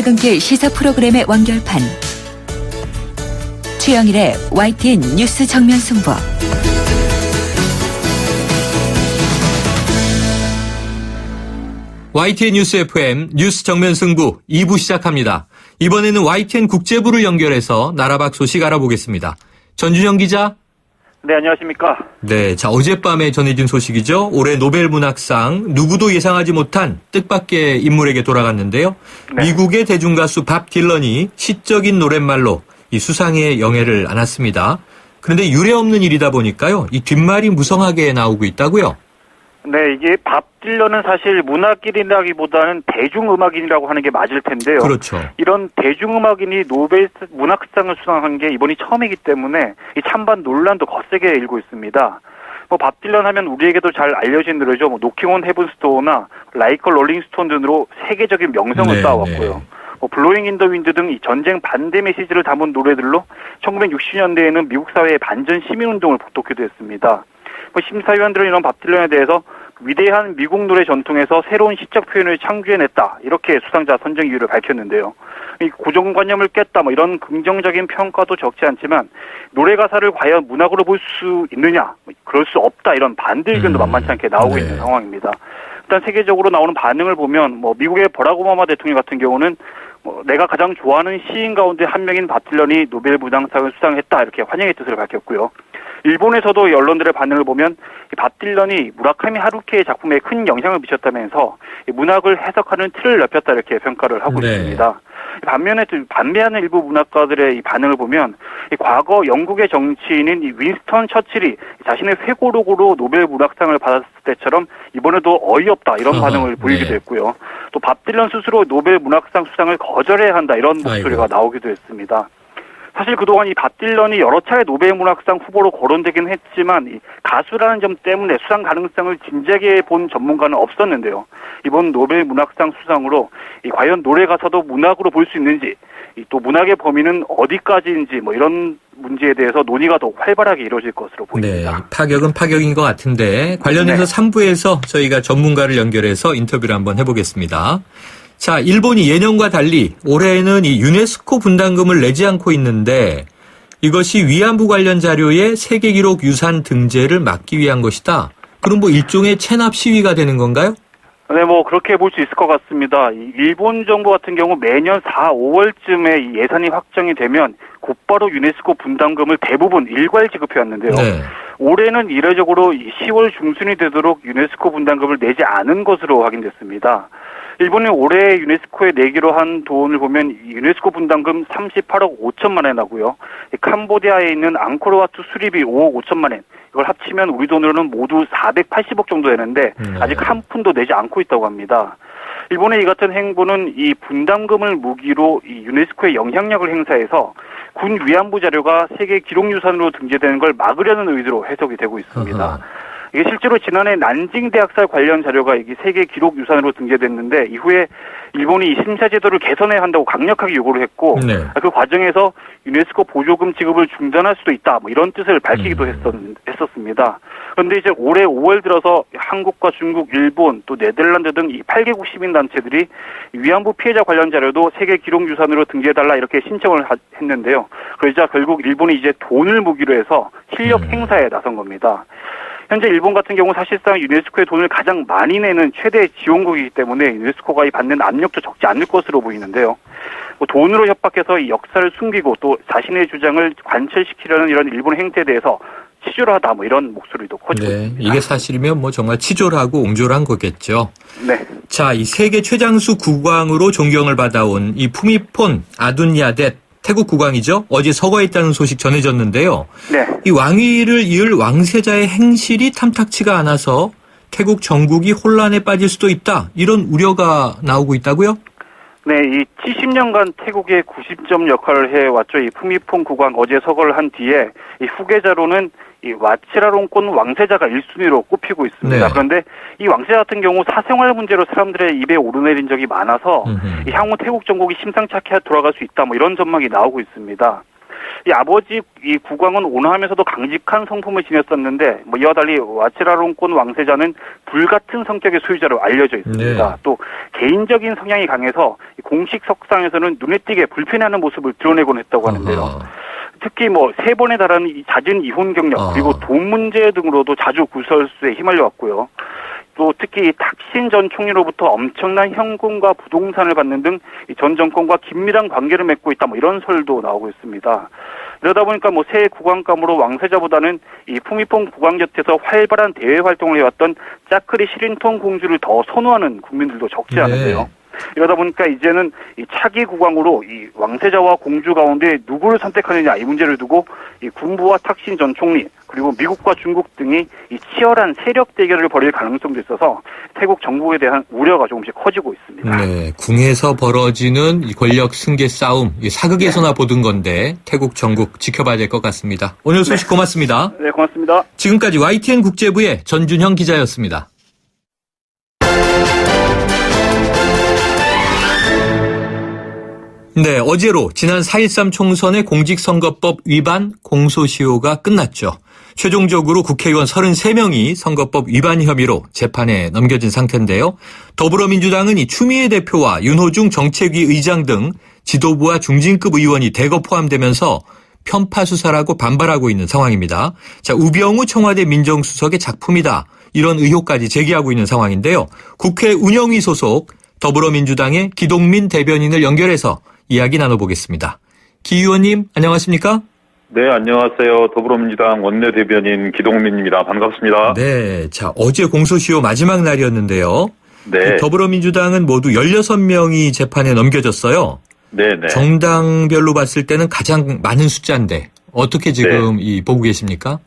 퇴근길 시사 프로그램의 완결판. 최영일의 YTN 뉴스 정면 승부. YTN 뉴스 FM 뉴스 정면 승부 2부 시작합니다. 이번에는 YTN 국제부를 연결해서 나라 밖 소식 알아보겠습니다. 전준영 기자. 네, 안녕하십니까. 네, 자, 어젯밤에 전해진 소식이죠. 올해 노벨 문학상 누구도 예상하지 못한 뜻밖의 인물에게 돌아갔는데요. 네. 미국의 대중가수 밥 딜런이 시적인 노랫말로 이 수상에 영예를 안았습니다. 그런데 유례없는 일이다 보니까요. 이 뒷말이 무성하게 나오고 있다고요. 네, 이게 밥 딜런은 사실 문학인이라기보다는 대중음악인이라고 하는 게 맞을 텐데요. 그렇죠. 이런 대중음악인이 노벨 문학상을 수상한 게 이번이 처음이기 때문에 이 찬반 논란도 거세게 일고 있습니다. 밥 딜런 하면 우리에게도 잘 알려진 노래죠. 노킹 온 헤븐 스토어나 라이크 롤링스톤 등으로 세계적인 명성을 쌓아왔고요. 블로잉 인 더 윈드 등 이 전쟁 반대 메시지를 담은 노래들로 1960년대에는 미국 사회의 반전 시민운동을 북돋기도 했습니다. 심사위원들은 이런 밥 딜런에 대해서 위대한 미국 노래 전통에서 새로운 시적 표현을 창조해냈다, 이렇게 수상자 선정 이유를 밝혔는데요. 이 고정관념을 깼다, 이런 긍정적인 평가도 적지 않지만 노래 가사를 과연 문학으로 볼 수 있느냐, 그럴 수 없다, 이런 반대 의견도 만만치 않게 나오고 있는 상황입니다. 일단 세계적으로 나오는 반응을 보면 미국의 버락 오바마 대통령 같은 경우는 내가 가장 좋아하는 시인 가운데 한 명인 밥 딜런이 노벨 문학상을 수상했다, 이렇게 환영의 뜻을 밝혔고요. 일본에서도 언론들의 반응을 보면 밥 딜런이 무라카미 하루키의 작품에 큰 영향을 미쳤다면서 문학을 해석하는 틀을 넓혔다, 이렇게 평가를 하고 있습니다. 반면에 반대하는 일부 문학가들의 이 반응을 보면 과거 영국의 정치인인 윈스턴 처칠이 자신의 회고록으로 노벨 문학상을 받았을 때처럼 이번에도 어이없다, 이런 반응을 보이기도 했고요. 또 밥 딜런 스스로 노벨 문학상 수상을 거절해야 한다, 이런 목소리가 나오기도 했습니다. 사실 그동안 이 밥 딜런이 여러 차례 노벨 문학상 후보로 거론되긴 했지만 이 가수라는 점 때문에 수상 가능성을 진지하게 본 전문가는 없었는데요. 이번 노벨 문학상 수상으로 과연 노래 가사도 문학으로 볼 수 있는지, 또 문학의 범위는 어디까지인지 이런 문제에 대해서 논의가 더 활발하게 이루어질 것으로 보입니다. 네, 파격은 파격인 것 같은데 관련해서 3부에서 저희가 전문가를 연결해서 인터뷰를 한번 해보겠습니다. 자, 일본이 예년과 달리 올해에는 이 유네스코 분담금을 내지 않고 있는데 이것이 위안부 관련 자료의 세계기록 유산 등재를 막기 위한 것이다. 그럼 일종의 체납 시위가 되는 건가요? 네, 그렇게 볼 수 있을 것 같습니다. 일본 정부 같은 경우 매년 4, 5월쯤에 예산이 확정이 되면 곧바로 유네스코 분담금을 대부분 일괄 지급해왔는데요. 네. 올해는 이례적으로 10월 중순이 되도록 유네스코 분담금을 내지 않은 것으로 확인됐습니다. 일본이 올해 유네스코에 내기로 한 돈을 보면 유네스코 분담금 38억 5천만 엔 하고요. 캄보디아에 있는 앙코르와트 수리비 5억 5천만 엔. 이걸 합치면 우리 돈으로는 모두 480억 정도 되는데 아직 한 푼도 내지 않고 있다고 합니다. 일본의 이 같은 행보는 이 분담금을 무기로 이 유네스코의 영향력을 행사해서 군 위안부 자료가 세계 기록유산으로 등재되는 걸 막으려는 의도로 해석이 되고 있습니다. 이게 실제로 지난해 난징 대학살 관련 자료가 이게 세계 기록 유산으로 등재됐는데 이후에 일본이 이 심사 제도를 개선해야 한다고 강력하게 요구를 했고 그 과정에서 유네스코 보조금 지급을 중단할 수도 있다, 이런 뜻을 밝히기도 했었습니다. 그런데 이제 올해 5월 들어서 한국과 중국, 일본, 또 네덜란드 등 이 8개국 시민 단체들이 위안부 피해자 관련 자료도 세계 기록 유산으로 등재해달라, 이렇게 신청을 했는데요. 그러자 결국 일본이 이제 돈을 무기로 해서 실력 행사에 나선 겁니다. 현재 일본 같은 경우 사실상 유네스코의 돈을 가장 많이 내는 최대 지원국이기 때문에 유네스코가 받는 압력도 적지 않을 것으로 보이는데요. 돈으로 협박해서 이 역사를 숨기고 또 자신의 주장을 관철시키려는 이런 일본 행태에 대해서 치졸하다, 이런 목소리도 커지고 있습니다. 이게 사실이면 정말 치졸하고 옹졸한 거겠죠. 네. 자, 이 세계 최장수 국왕으로 존경을 받아온 이 푸미폰 아둔야뎃 태국 국왕이죠. 어제 서거했다는 소식 전해졌는데요. 네. 이 왕위를 이을 왕세자의 행실이 탐탁치가 않아서 태국 정국이 혼란에 빠질 수도 있다, 이런 우려가 나오고 있다고요? 네, 이 70년간 태국의 90점 역할을 해왔죠. 이 푸미폰 국왕 어제 서거를 한 뒤에 이 후계자로는 이 와치라롱콘 왕세자가 1순위로 꼽히고 있습니다. 네. 그런데 이 왕세자 같은 경우 사생활 문제로 사람들의 입에 오르내린 적이 많아서 이 향후 태국 정국이 심상치 않게 돌아갈 수 있다, 이런 전망이 나오고 있습니다. 이 아버지 이 국왕은 온화하면서도 강직한 성품을 지녔었는데 뭐 이와 달리 와치라롱권 왕세자는 불같은 성격의 소유자로 알려져 있습니다. 네. 또 개인적인 성향이 강해서 공식 석상에서는 눈에 띄게 불편해하는 모습을 드러내곤 했다고 하는데요. 어허. 특히 뭐 3번에 달하는 이 잦은 이혼 경력 그리고 돈 문제 등으로도 자주 구설수에 휘말려 왔고요. 또 특히 탁신 전 총리로부터 엄청난 현금과 부동산을 받는 등 전 정권과 긴밀한 관계를 맺고 있다 뭐 이런 설도 나오고 있습니다. 이러다 보니까 뭐 새 국왕감으로 왕세자보다는 이 푸미퐁 국왕 곁에서 활발한 대외 활동을 해왔던 짜크리 시린통 공주를 더 선호하는 국민들도 적지 않은데요. 네. 이러다 보니까 이제는 이 차기 국왕으로 이 왕세자와 공주 가운데 누구를 선택하느냐 이 문제를 두고 이 군부와 탁신 전 총리 그리고 미국과 중국 등이 이 치열한 세력 대결을 벌일 가능성도 있어서 태국 정부에 대한 우려가 조금씩 커지고 있습니다. 네, 궁에서 벌어지는 이 권력 승계 싸움, 이 사극에서나 보던 건데 태국 전국 지켜봐야 될 것 같습니다. 오늘 소식 고맙습니다. 네, 고맙습니다. 지금까지 YTN 국제부의 전준형 기자였습니다. 네, 어제로 지난 4.13 총선의 공직선거법 위반 공소시효가 끝났죠. 최종적으로 국회의원 33명이 선거법 위반 혐의로 재판에 넘겨진 상태인데요. 더불어민주당은 이 추미애 대표와 윤호중 정책위 의장 등 지도부와 중진급 의원이 대거 포함되면서 편파 수사라고 반발하고 있는 상황입니다. 자, 우병우 청와대 민정수석의 작품이다. 이런 의혹까지 제기하고 있는 상황인데요. 국회 운영위 소속 더불어민주당의 기동민 대변인을 연결해서 이야기 나눠보겠습니다. 기 의원님, 안녕하십니까? 네, 안녕하세요. 더불어민주당 원내대변인 기동민입니다. 반갑습니다. 네, 자, 어제 공소시효 마지막 날이었는데요. 네. 더불어민주당은 모두 16명이 재판에 넘겨졌어요. 네네. 정당별로 봤을 때는 가장 많은 숫자인데 어떻게 지금 보고 계십니까?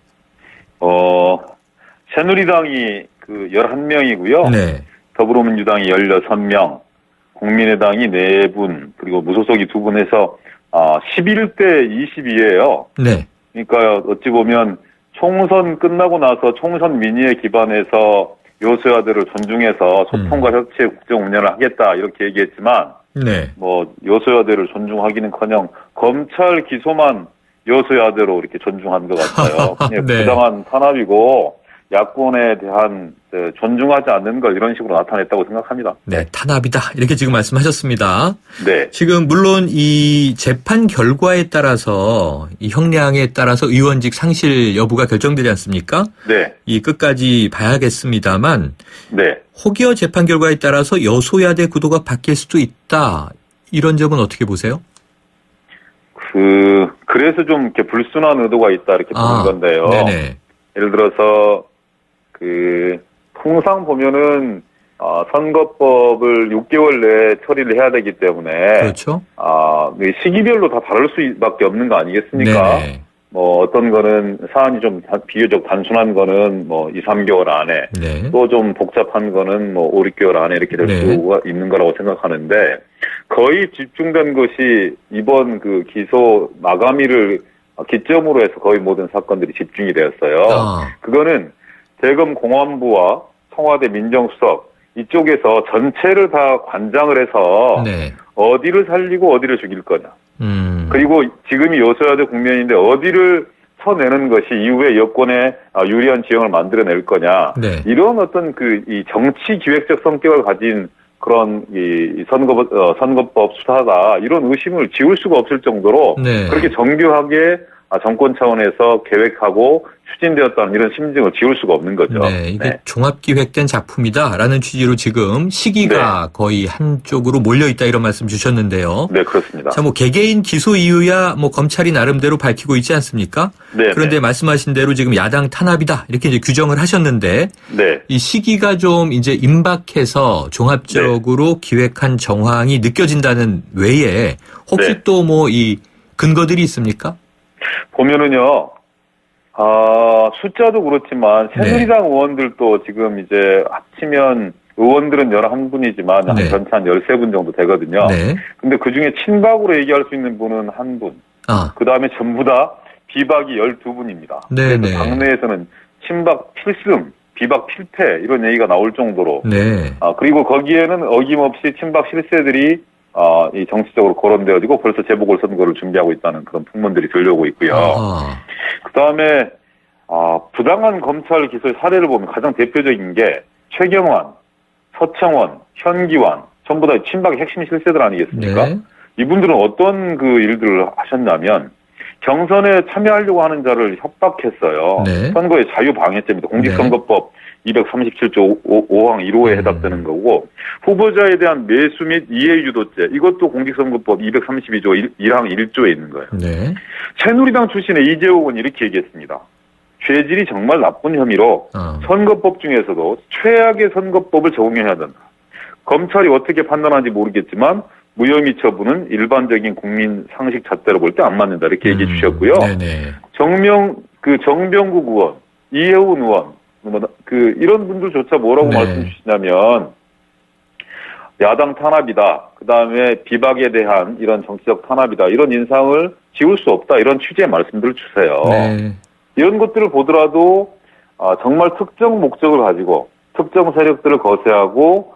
새누리당이 11명이고요. 네. 더불어민주당이 16명, 국민의당이 4분, 그리고 무소속이 2분 해서 11대 22예요. 네. 그러니까 어찌 보면 총선 끝나고 나서 총선 민의에 기반해서 여소야대를 존중해서 소통과 협치의 국정 운영을 하겠다 이렇게 얘기했지만 네. 뭐 여소야대를 존중하기는커녕 검찰 기소만 여소야대로 이렇게 존중한 것 같아요. 그냥 네. 부당한 탄압이고 야권에 대한 존중하지 않는 걸 이런 식으로 나타냈다고 생각합니다. 네, 탄압이다. 이렇게 지금 말씀하셨습니다. 네. 지금 물론 이 재판 결과에 따라서 이 형량에 따라서 의원직 상실 여부가 결정되지 않습니까? 네. 이 끝까지 봐야겠습니다만 네. 혹여 재판 결과에 따라서 여소야대 구도가 바뀔 수도 있다. 이런 점은 어떻게 보세요? 그래서 좀 이렇게 불순한 의도가 있다 이렇게 보는 건데요. 네네. 예를 들어서 통상 보면은 선거법을 6개월 내에 처리를 해야 되기 때문에 그렇죠. 시기별로 다 다를 수밖에 없는 거 아니겠습니까? 네네. 뭐 어떤 거는 사안이 좀 비교적 단순한 거는 뭐 2, 3개월 안에 네. 또 좀 복잡한 거는 뭐 5, 6개월 안에 이렇게 될 네. 수가 있는 거라고 생각하는데 거의 집중된 것이 이번 기소 마감일을 기점으로 해서 거의 모든 사건들이 집중이 되었어요. 그거는 대검 공안부와 청와대 민정수석 이쪽에서 전체를 다 관장을 해서 네. 어디를 살리고 어디를 죽일 거냐. 그리고 지금이 여소야대 국면인데 어디를 쳐내는 것이 이후에 여권에 유리한 지형을 만들어낼 거냐. 네. 이런 어떤 이 정치 기획적 성격을 가진 그런 이 선거법 수사다 이런 의심을 지울 수가 없을 정도로 네. 그렇게 정교하게 정권 차원에서 계획하고 추진되었다는 이런 심증을 지울 수가 없는 거죠. 네, 이게 네. 종합기획된 작품이다라는 취지로 지금 시기가 거의 한쪽으로 몰려있다 이런 말씀 주셨는데요. 네, 그렇습니다. 자, 개개인 기소 이유야 검찰이 나름대로 밝히고 있지 않습니까? 네. 그런데 말씀하신 대로 지금 야당 탄압이다 이렇게 이제 규정을 하셨는데 네. 이 시기가 좀 이제 임박해서 종합적으로 기획한 정황이 느껴진다는 외에 혹시 또 이 근거들이 있습니까? 보면은요, 숫자도 그렇지만, 새누리당 의원들도 지금 이제 합치면 의원들은 11분이지만, 네. 전체 한 13분 정도 되거든요. 네. 근데 그 중에 친박으로 얘기할 수 있는 분은 1분. 그 다음에 전부 다 비박이 12분입니다. 네, 그래서 당내에서는 친박 필승, 비박 필패, 이런 얘기가 나올 정도로. 네. 그리고 거기에는 어김없이 친박 실세들이 이 정치적으로 거론되어지고 벌써 재보궐선거를 준비하고 있다는 그런 풍문들이 들려오고 있고요. 그 다음에 부당한 검찰 기소의 사례를 보면 가장 대표적인 게 최경환, 서청원, 현기환 전부 다 친박의 핵심 실세들 아니겠습니까? 네. 이분들은 어떤 그 일들을 하셨냐면 경선에 참여하려고 하는 자를 협박했어요. 네. 선거의 자유방해죄입니다. 공직선거법 237조 5항 1호에 해당되는 거고 후보자에 대한 매수 및 이해유도죄 이것도 공직선거법 232조 1항 1조에 있는 거예요. 네. 새누리당 출신의 이재호 의원이 이렇게 얘기했습니다. 죄질이 정말 나쁜 혐의로 선거법 중에서도 최악의 선거법을 적용해야 된다. 검찰이 어떻게 판단하는지 모르겠지만 무혐의 처분은 일반적인 국민 상식 잣대로 볼 때 안 맞는다 이렇게 얘기해 주셨고요. 네네. 정병국 의원, 이혜훈 의원 이런 분들조차 뭐라고 네. 말씀 주시냐면 야당 탄압이다. 그 다음에 비박에 대한 이런 정치적 탄압이다. 이런 인상을 지울 수 없다. 이런 취지의 말씀들을 주세요. 네. 이런 것들을 보더라도 정말 특정 목적을 가지고 특정 세력들을 거세하고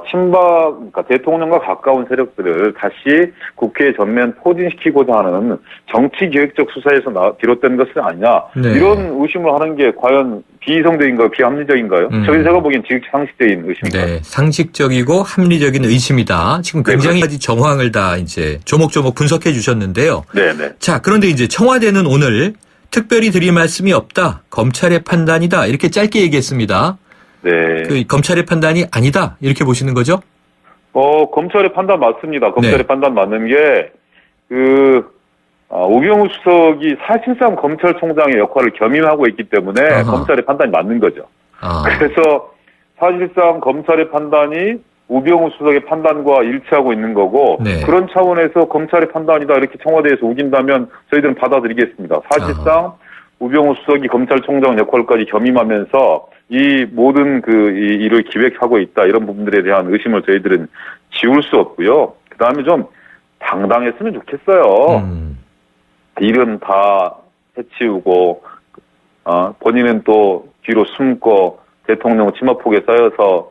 친박, 그러니까 대통령과 가까운 세력들을 다시 국회에 전면 포진시키고자 하는 정치 계획적 수사에서 비롯된 것은 아니냐. 네. 이런 의심을 하는 게 과연 비이성적인가요? 비합리적인가요? 제가 보기엔 상식적인 의심입니다. 네. 상식적이고 합리적인 의심이다. 지금 굉장히 정황을 다 이제 조목조목 분석해 주셨는데요. 네네. 자, 그런데 이제 청와대는 오늘 특별히 드릴 말씀이 없다. 검찰의 판단이다. 이렇게 짧게 얘기했습니다. 네. 그 검찰의 판단이 아니다. 이렇게 보시는 거죠? 검찰의 판단 맞습니다. 검찰의 네. 판단 맞는 게, 우병우 수석이 사실상 검찰총장의 역할을 겸임하고 있기 때문에 검찰의 판단이 맞는 거죠. 그래서 사실상 검찰의 판단이 우병우 수석의 판단과 일치하고 있는 거고, 네. 그런 차원에서 검찰의 판단이다 이렇게 청와대에서 우긴다면 저희들은 받아들이겠습니다. 사실상 우병우 수석이 검찰총장 역할까지 겸임하면서 이 모든 이 일을 기획하고 있다 이런 부분들에 대한 의심을 저희들은 지울 수 없고요. 그 다음에 좀 당당했으면 좋겠어요. 일은 다 해치우고 본인은 또 뒤로 숨고 대통령 치마폭에 쌓여서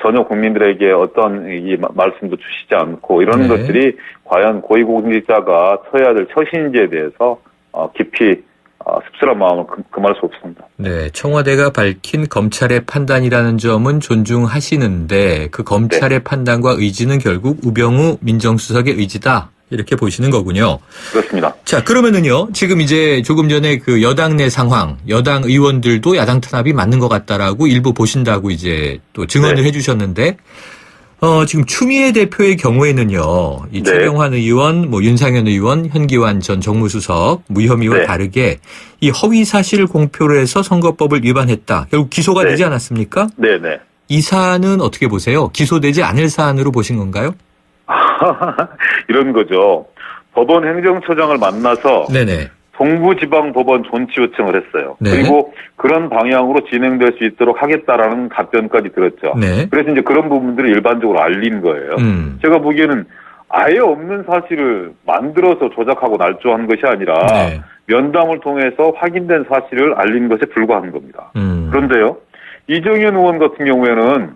전혀 국민들에게 어떤 이 말씀도 주시지 않고 이런 네. 것들이 과연 고위공직자가 쳐야 될 처신인지에 대해서 깊이 씁쓸한 마음을 금할 수 없습니다. 네, 청와대가 밝힌 검찰의 판단이라는 점은 존중하시는데 그 검찰의 네. 판단과 의지는 결국 우병우 민정수석의 의지다. 이렇게 보시는 거군요. 그렇습니다. 자, 그러면은요, 지금 이제 조금 전에 그 여당 내 상황, 여당 의원들도 야당 탄압이 맞는 것 같다라고 일부 보신다고 이제 또 증언을 네. 해주셨는데, 지금 추미애 대표의 경우에는요, 이 네. 최경환 의원, 윤상현 의원, 현기환 전 정무수석, 무혐의와 네. 다르게 이 허위사실 공표를 해서 선거법을 위반했다. 결국 기소가 네. 되지 않았습니까? 네네. 이 사안은 어떻게 보세요? 기소되지 않을 사안으로 보신 건가요? 이런 거죠. 법원 행정처장을 만나서 네네. 동부지방법원 존치 요청을 했어요. 네. 그리고 그런 방향으로 진행될 수 있도록 하겠다라는 답변까지 들었죠. 네. 그래서 이제 그런 부분들을 일반적으로 알린 거예요. 제가 제가 보기에는 아예 없는 사실을 만들어서 조작하고 날조한 것이 아니라 네. 면담을 통해서 확인된 사실을 알린 것에 불과한 겁니다. 그런데요, 이정현 의원 같은 경우에는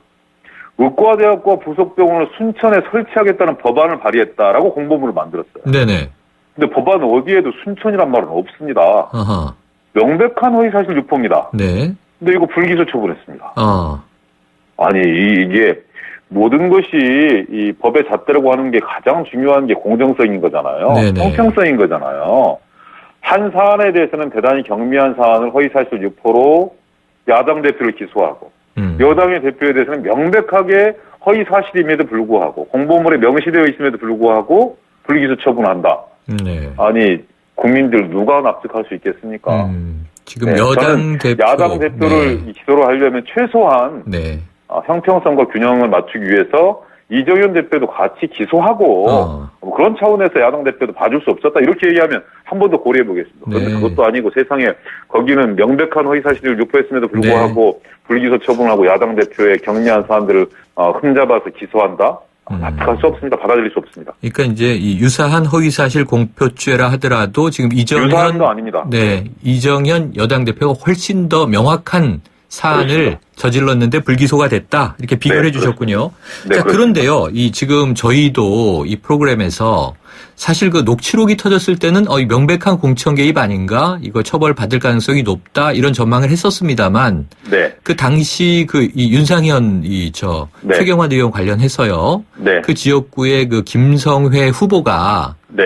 의과대학과 부속병원을 순천에 설치하겠다는 법안을 발의했다라고 공보문을 만들었어요. 네네. 근데 법안 어디에도 순천이란 말은 없습니다. 아하. 명백한 허위사실 유포입니다. 네. 근데 이거 불기소 처분했습니다. 아. 아니 이게 모든 것이 이 법의 잣대라고 하는 게 가장 중요한 게 공정성인 거잖아요. 네네. 형평성인 거잖아요. 한 사안에 대해서는 대단히 경미한 사안을 허위사실 유포로 야당 대표를 기소하고 여당의 대표에 대해서는 명백하게 허위사실임에도 불구하고 공보물에 명시되어 있음에도 불구하고 불기소 처분한다. 네. 아니 국민들 누가 납득할 수 있겠습니까? 지금 네, 여당 대표, 야당 대표를 네. 기소를 하려면 최소한 네. 형평성과 균형을 맞추기 위해서 이정현 대표도 같이 기소하고 뭐 그런 차원에서 야당 대표도 봐줄 수 없었다 이렇게 얘기하면 한 번 더 고려해 보겠습니다. 그런데 네. 그것도 아니고 세상에 거기는 명백한 허위사실을 유포했음에도 불구하고 불기소 처분하고 야당 대표의 경미한 사안들을 흠잡아서 기소한다? 납득할 수 없습니다. 받아들일 수 없습니다. 그러니까 이제 이 유사한 허위사실 공표죄라 하더라도 지금 유사한 거 아닙니다. 네, 이정현 여당 대표가 훨씬 더 명확한 사안을 그렇습니다. 저질렀는데 불기소가 됐다. 이렇게 비교를 네, 해주셨군요. 네, 자, 그렇습니다. 그런데요. 지금 저희도 이 프로그램에서 사실 그 녹취록이 터졌을 때는 이 명백한 공천 개입 아닌가? 이거 처벌 받을 가능성이 높다. 이런 전망을 했었습니다만 네. 그 당시 이 윤상현 네. 최경환 의원 관련해서요. 네. 그 지역구의 그 김성회 후보가 네.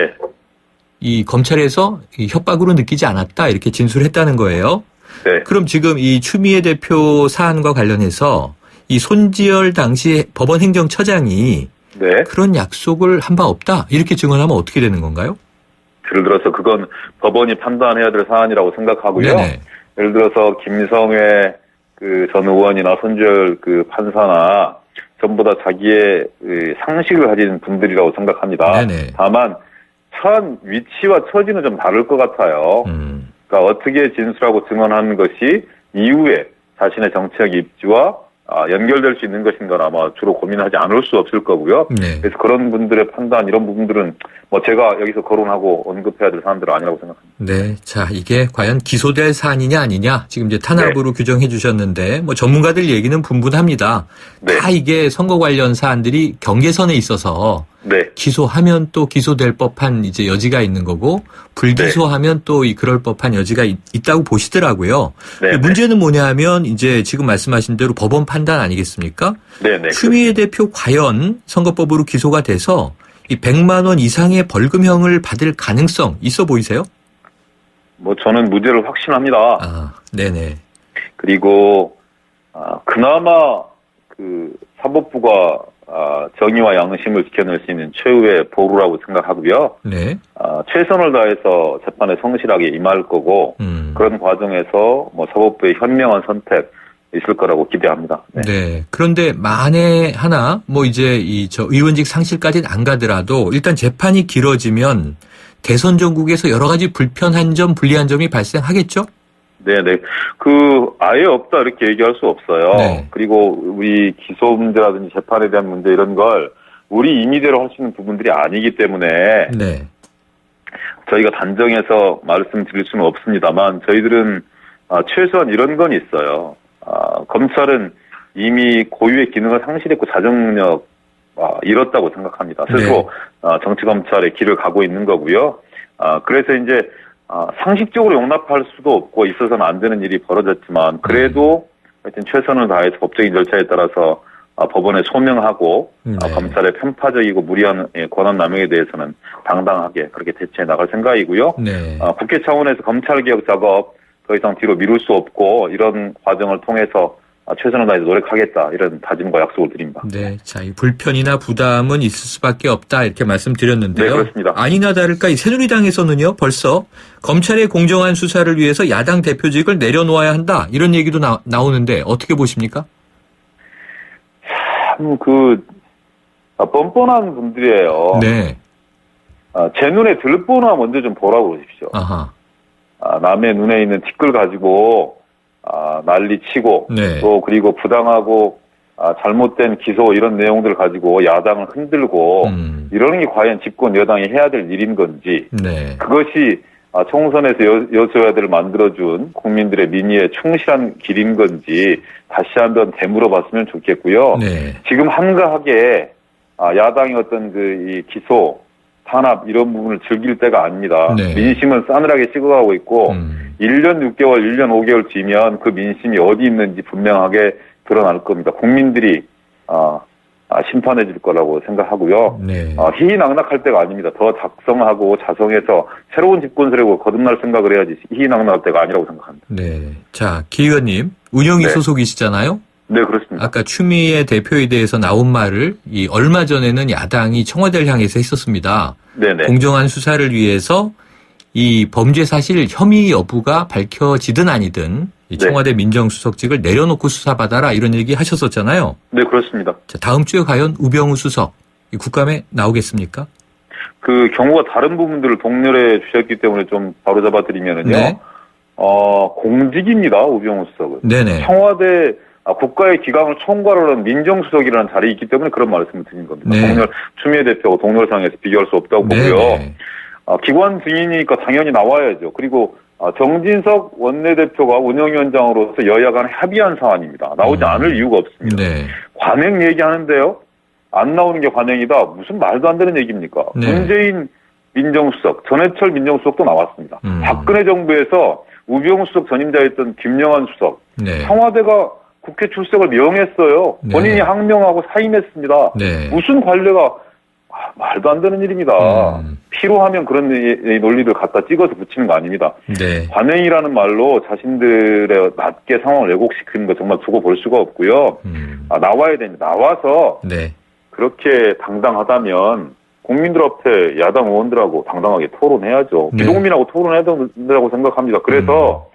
이 검찰에서 이 협박으로 느끼지 않았다. 이렇게 진술했다는 거예요. 네. 그럼 지금 이 추미애 대표 사안과 관련해서 이 손지열 당시 법원 행정처장이 네. 그런 약속을 한 바 없다 이렇게 증언하면 어떻게 되는 건가요? 예를 들어서 그건 법원이 판단해야 될 사안이라고 생각하고요. 네네. 예를 들어서 김성회 그 전 의원이나 손지열 그 판사나 전부 다 자기의 그 상식을 가진 분들이라고 생각합니다. 네네. 다만 처한 위치와 처지는 좀 다를 것 같아요. 그러니까 어떻게 진술하고 증언하는 것이 이후에 자신의 정치적 입지와 연결될 수 있는 것인가는 아마 주로 고민하지 않을 수 없을 거고요. 네. 그래서 그런 분들의 판단 이런 부분들은 뭐 제가 여기서 거론하고 언급해야 될 사안들은 아니라고 생각합니다. 네. 자, 이게 과연 기소될 사안이냐 아니냐 지금 이제 탄압으로 규정해 주셨는데 뭐 전문가들 얘기는 분분합니다. 네. 다 이게 선거 관련 사안들이 경계선에 있어서 네. 기소하면 또 기소될 법한 이제 여지가 있는 거고 불기소하면 또 그럴 법한 여지가 있다고 보시더라고요. 네. 문제는 뭐냐 하면 이제 지금 말씀하신 대로 법원 판단 아니겠습니까? 네. 추미애 대표 과연 선거법으로 기소가 돼서 이 100만 원 이상의 벌금형을 받을 가능성 있어 보이세요? 뭐 저는 무죄를 확신합니다. 아, 네네. 그리고 그나마 그 사법부가 정의와 양심을 지켜낼 수 있는 최후의 보루라고 생각하고요. 네. 최선을 다해서 재판에 성실하게 임할 거고 그런 과정에서 뭐 사법부의 현명한 선택 있을 거라고 기대합니다. 네. 네. 그런데 만에 하나 뭐 이제 의원직 상실까지는 안 가더라도 일단 재판이 길어지면 대선 전국에서 여러 가지 불편한 점, 불리한 점이 발생하겠죠? 네네. 아예 없다 이렇게 얘기할 수 없어요. 네. 그리고 우리 기소 문제라든지 재판에 대한 문제 이런 걸 우리 임의대로 할 수 있는 부분들이 아니기 때문에 네. 저희가 단정해서 말씀드릴 수는 없습니다만 저희들은 최소한 이런 건 있어요. 검찰은 이미 고유의 기능을 상실했고 자정력 잃었다고 생각합니다. 스스로 정치검찰의 길을 가고 있는 거고요. 그래서 이제 상식적으로 용납할 수도 없고 있어서는 안 되는 일이 벌어졌지만 그래도 하여튼 최선을 다해서 법적인 절차에 따라서 법원에 소명하고 검찰의 편파적이고 무리한 권한 남용에 대해서는 당당하게 그렇게 대처해 나갈 생각이고요. 네. 국회 차원에서 검찰개혁 작업 더 이상 뒤로 미룰 수 없고 이런 과정을 통해서 최선을 다해서 노력하겠다 이런 다짐과 약속을 드립니다. 네. 자, 이 불편이나 부담은 있을 수밖에 없다 이렇게 말씀드렸는데요. 네, 그렇습니다. 아니나 다를까 이 새누리당에서는요. 벌써 검찰의 공정한 수사를 위해서 야당 대표직을 내려놓아야 한다 이런 얘기도 나오는데 어떻게 보십니까? 참 뻔뻔한 분들이에요. 네. 제 눈에 들보나 먼저 좀 보라고 그러십시오. 아하. 남의 눈에 있는 티끌 가지고 난리치고 네. 또 그리고 부당하고 잘못된 기소 이런 내용들을 가지고 야당을 흔들고 이러는 게 과연 집권 여당이 해야 될 일인 건지 네. 그것이 총선에서 여소야대를 만들어준 국민들의 민의에 충실한 길인 건지 다시 한번 되물어봤으면 좋겠고요. 네. 지금 한가하게 야당이 어떤 이 기소 탄압 이런 부분을 즐길 때가 아닙니다. 네. 민심은 싸늘하게 식어가고 있고 1년 6개월, 1년 5개월 뒤면 그 민심이 어디 있는지 분명하게 드러날 겁니다. 국민들이 심판해 줄 거라고 생각하고요. 네. 희희낙낙할 때가 아닙니다. 더 작성하고 자성해서 새로운 집권 세력으로 거듭날 생각을 해야지 희희낙낙할 때가 아니라고 생각합니다. 네. 자, 기 의원님, 운영위 네. 소속이시잖아요? 네, 그렇습니다. 아까 추미애 대표에 대해서 나온 말을 얼마 전에는 야당이 청와대를 향해서 했었습니다. 네네. 공정한 수사를 위해서 이 범죄 사실 혐의 여부가 밝혀지든 아니든 이 청와대 민정수석직을 내려놓고 수사받아라 이런 얘기 하셨었잖아요. 네, 그렇습니다. 자, 다음 주에 과연 우병우 수석 이 국감에 나오겠습니까? 그 경우가 다른 부분들을 동렬해 주셨기 때문에 좀 바로잡아 드리면은요. 네. 공직입니다. 우병우 수석은. 네네. 청와대 국가의 기강을 총괄하는 민정수석이라는 자리에 있기 때문에 그런 말씀을 드린 겁니다. 네. 추미애 대표하고 동렬상에서 비교할 수 없다고 보고요. 네. 기관 증인이니까 당연히 나와야죠. 그리고 정진석 원내대표가 운영위원장으로서 여야 간 합의한 사안입니다. 나오지 않을 이유가 없습니다. 네. 관행 얘기하는데요. 안 나오는 게 관행이다. 무슨 말도 안 되는 얘기입니까? 네. 문재인 민정수석, 전해철 민정수석도 나왔습니다. 박근혜 정부에서 우병우수석 전임자였던 김영환 수석, 네. 청와대가 국회 출석을 명했어요. 네. 본인이 항명하고 사임했습니다. 네. 무슨 관례가 말도 안 되는 일입니다. 필요하면 그런 논리를 갖다 찍어서 붙이는 거 아닙니다. 네. 관행이라는 말로 자신들의 낮게 상황을 왜곡시키는 거 정말 두고 볼 수가 없고요. 나와야 됩니다. 나와서 네. 그렇게 당당하다면 국민들 앞에 야당 의원들하고 당당하게 토론해야죠. 네. 기동민하고 토론해야 된다고 생각합니다. 그래서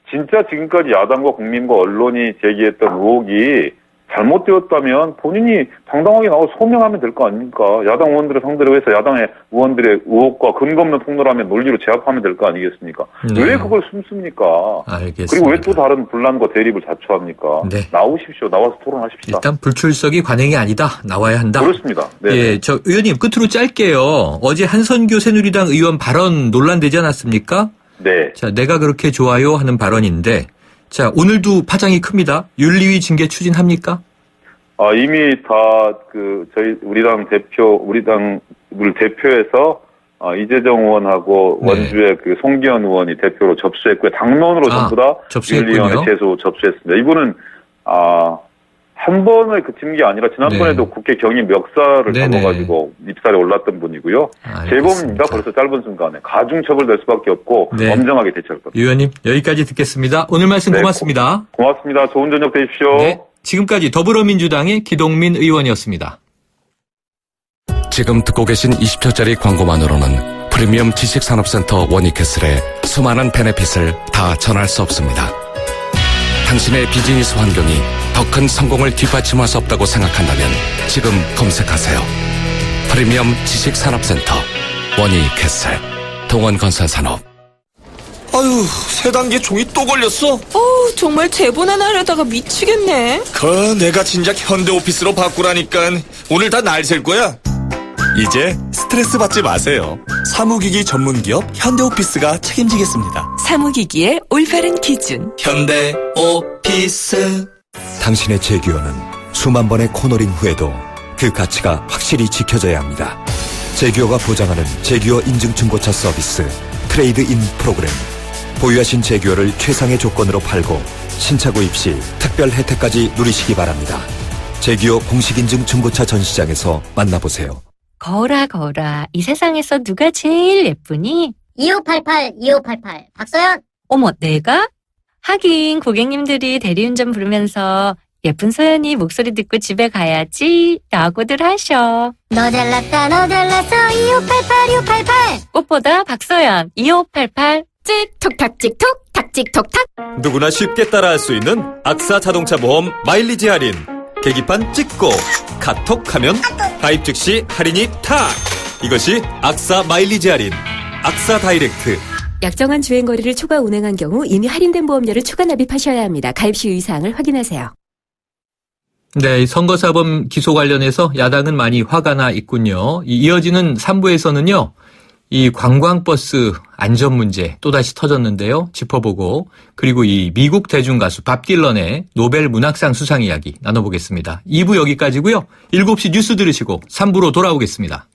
진짜 지금까지 야당과 국민과 언론이 제기했던 의혹이 잘못되었다면 본인이 당당하게 나와서 소명하면 될 거 아닙니까? 야당 의원들을 상대로 해서 야당의 의원들의 의혹과 근거 없는 통로를 하면 논리로 제압하면 될 거 아니겠습니까? 네. 왜 그걸 숨습니까? 알겠습니다. 그리고 왜 또 다른 분란과 대립을 자초합니까? 네. 나오십시오. 나와서 토론하십시다. 일단 불출석이 관행이 아니다. 나와야 한다. 그렇습니다. 네. 예, 저 의원님 끝으로 짧게요. 어제 한선교 새누리당 의원 발언 논란되지 않았습니까? 네. 자, 내가 그렇게 좋아요 하는 발언인데, 자, 오늘도 파장이 큽니다. 윤리위 징계 추진합니까? 이미 다 우리 당을 대표해서 이재정 의원하고 네. 원주의 송기현 의원이 대표로 접수했고요. 당론으로 전부 다 접수했군요. 윤리위원회 제소 접수했습니다. 이분은 한 번에 그친 게 아니라 지난번에도 네. 국회 경위 멱살을 네네. 잡아가지고 입살에 올랐던 분이고요. 알겠습니다. 재범입니다. 벌써 짧은 순간에 가중 처벌될 수밖에 없고 네. 엄정하게 대처할 겁니다. 의원님 여기까지 듣겠습니다. 오늘 말씀 네, 고맙습니다. 고맙습니다. 좋은 저녁 되십시오. 네, 지금까지 더불어민주당의 기동민 의원이었습니다. 지금 듣고 계신 20초짜리 광고만으로는 프리미엄 지식산업센터 워니캐슬의 수많은 베네핏을 다 전할 수 없습니다. 당신의 비즈니스 환경이 더 큰 성공을 뒷받침할 수 없다고 생각한다면 지금 검색하세요. 프리미엄 지식산업센터 워니캐슬 동원건설산업. 아유, 세 단계 종이 또 걸렸어? 정말 제본 하나 하려다가 미치겠네. 내가 진작 현대오피스로 바꾸라니까. 오늘 다 날 셀 거야. 이제 스트레스 받지 마세요. 사무기기 전문기업 현대오피스가 책임지겠습니다. 사무기기의 올바른 기준. 현대오피스. 당신의 제규어는 수만 번의 코너링 후에도 그 가치가 확실히 지켜져야 합니다. 제규어가 보장하는 제규어 인증 중고차 서비스 트레이드 인 프로그램. 보유하신 제규어를 최상의 조건으로 팔고 신차 구입 시 특별 혜택까지 누리시기 바랍니다. 제규어 공식 인증 중고차 전시장에서 만나보세요. 거라 이 세상에서 누가 제일 예쁘니? 2588 박서연. 어머, 내가? 하긴 고객님들이 대리운전 부르면서 예쁜 소연이 목소리 듣고 집에 가야지 라고들 하셔. 너 잘났다 너 잘났어 2588 꽃보다 박소연 2588 찍톡탁 찍톡 탁찍톡탁. 누구나 쉽게 따라할 수 있는 악사 자동차 보험 마일리지 할인. 계기판 찍고 카톡하면 가입 즉시 할인이 탁. 이것이 악사 마일리지 할인. 악사 다이렉트. 약정한 주행거리를 초과 운행한 경우 이미 할인된 보험료를 추가 납입하셔야 합니다. 가입 시 유의사항을 확인하세요. 네, 선거사범 기소 관련해서 야당은 많이 화가 나 있군요. 이어지는 3부에서는요. 이 관광버스 안전 문제 또다시 터졌는데요. 짚어보고 그리고 이 미국 대중가수 밥 딜런의 노벨 문학상 수상 이야기 나눠보겠습니다. 2부 여기까지고요. 7시 뉴스 들으시고 3부로 돌아오겠습니다.